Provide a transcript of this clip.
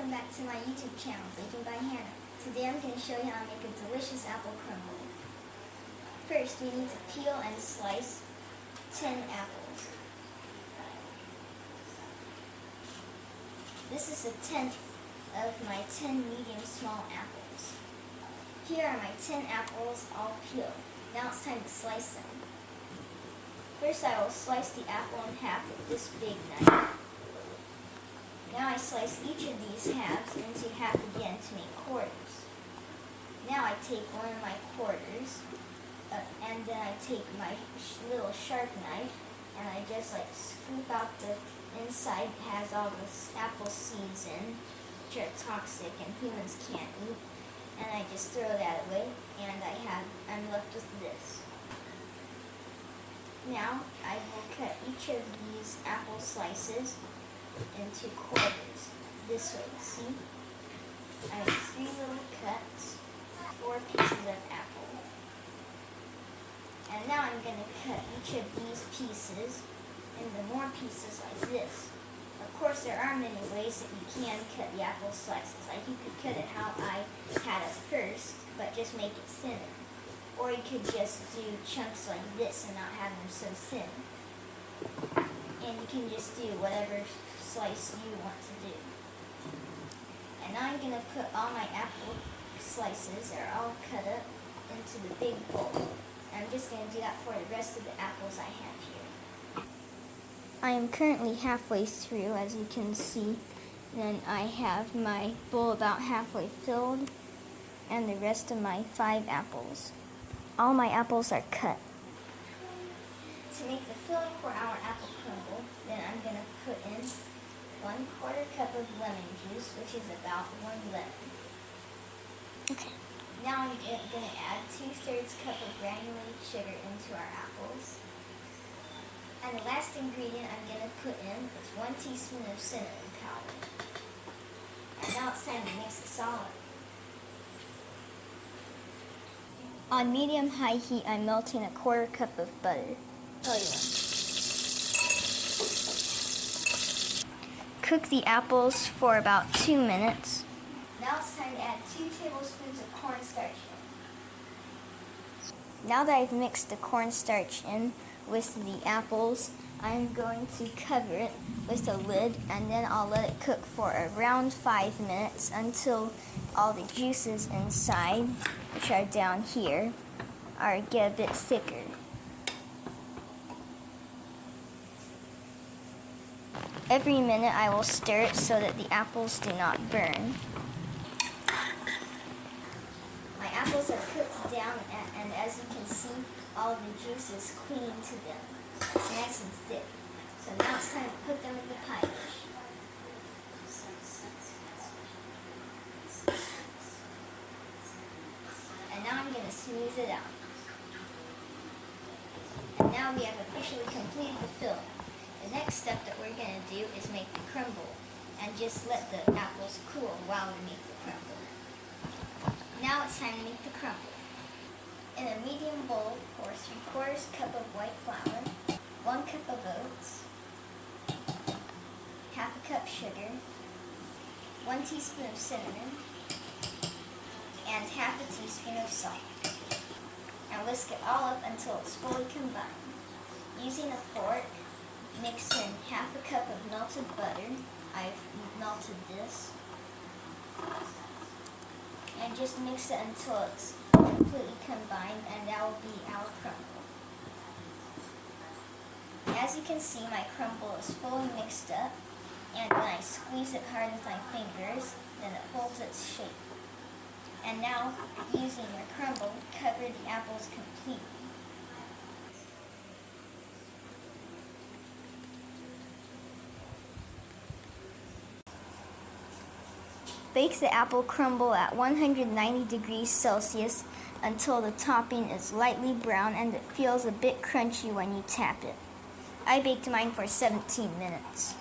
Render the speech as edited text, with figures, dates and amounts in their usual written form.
welcome back to my YouTube channel, Baking by Hannah. Today I'm going to show you how to make a delicious apple crumble. First, we need to peel and slice 10 apples. This is a tenth of my 10 medium small apples. Here are my 10 apples all peeled. Now it's time to slice them. First I will slice the apple in half with this big knife. Now I slice each of these halves into half again to make quarters. Now I take one of my quarters and then I take my little sharp knife and I just scoop out the inside. It has all the apple seeds in, which are toxic and humans can't eat. And I just throw that away and I'm left with this. Now I will cut each of these apple slices into quarters this way. See? I have 3 little cuts, 4 pieces of apple. And now I'm going to cut each of these pieces into more pieces like this. Of course, there are many ways that you can cut the apple slices. Like you could cut it how I had it first, but just make it thinner. Or you could just do chunks like this and not have them so thin. And you can just do whatever slice you want to do. And now I'm going to put all my apple slices, they're all cut up, into the big bowl. And I'm just going to do that for the rest of the apples I have here. I am currently halfway through, as you can see. Then I have my bowl about halfway filled, and the rest of my 5 apples. All my apples are cut. To make the filling for our apple crumble, then I'm going to put in 1/4 cup of lemon juice, which is about 1 lemon. Okay. Now I'm going to add 2/3 cup of granulated sugar into our apples. And the last ingredient I'm going to put in is 1 teaspoon of cinnamon powder. And now it's time to mix this all up. On medium-high heat, I'm melting 1/4 cup of butter. Cook the apples for about 2 minutes. Now it's time to add 2 tablespoons of cornstarch in. Now that I've mixed the cornstarch in with the apples, I'm going to cover it with a lid and then I'll let it cook for around 5 minutes until all the juices inside, which are down here, get a bit thicker. Every minute I will stir it so that the apples do not burn. My apples are cooked down and as you can see, all the juice is clinging to them. It's nice and thick. So now it's time to put them in the pie dish. And now I'm going to smooth it out. And now we have officially completed the filling. The next step that we're going to do is make the crumble and just let the apples cool while we make the crumble. Now it's time to make the crumble. In a medium bowl, pour 3/4 cup of white flour, 1 cup of oats, 1/2 cup sugar, 1 teaspoon of cinnamon, and 1/2 teaspoon of salt. Now whisk it all up until it's fully combined. Using a fork, mix in 1/2 cup of melted butter. I've melted this. And just mix it until it's completely combined, and that will be our crumble. As you can see, my crumble is fully mixed up, and when I squeeze it hard with my fingers, then it holds its shape. And now, using your crumble, cover the apples completely. Bake the apple crumble at 190 degrees Celsius until the topping is lightly brown and it feels a bit crunchy when you tap it. I baked mine for 17 minutes.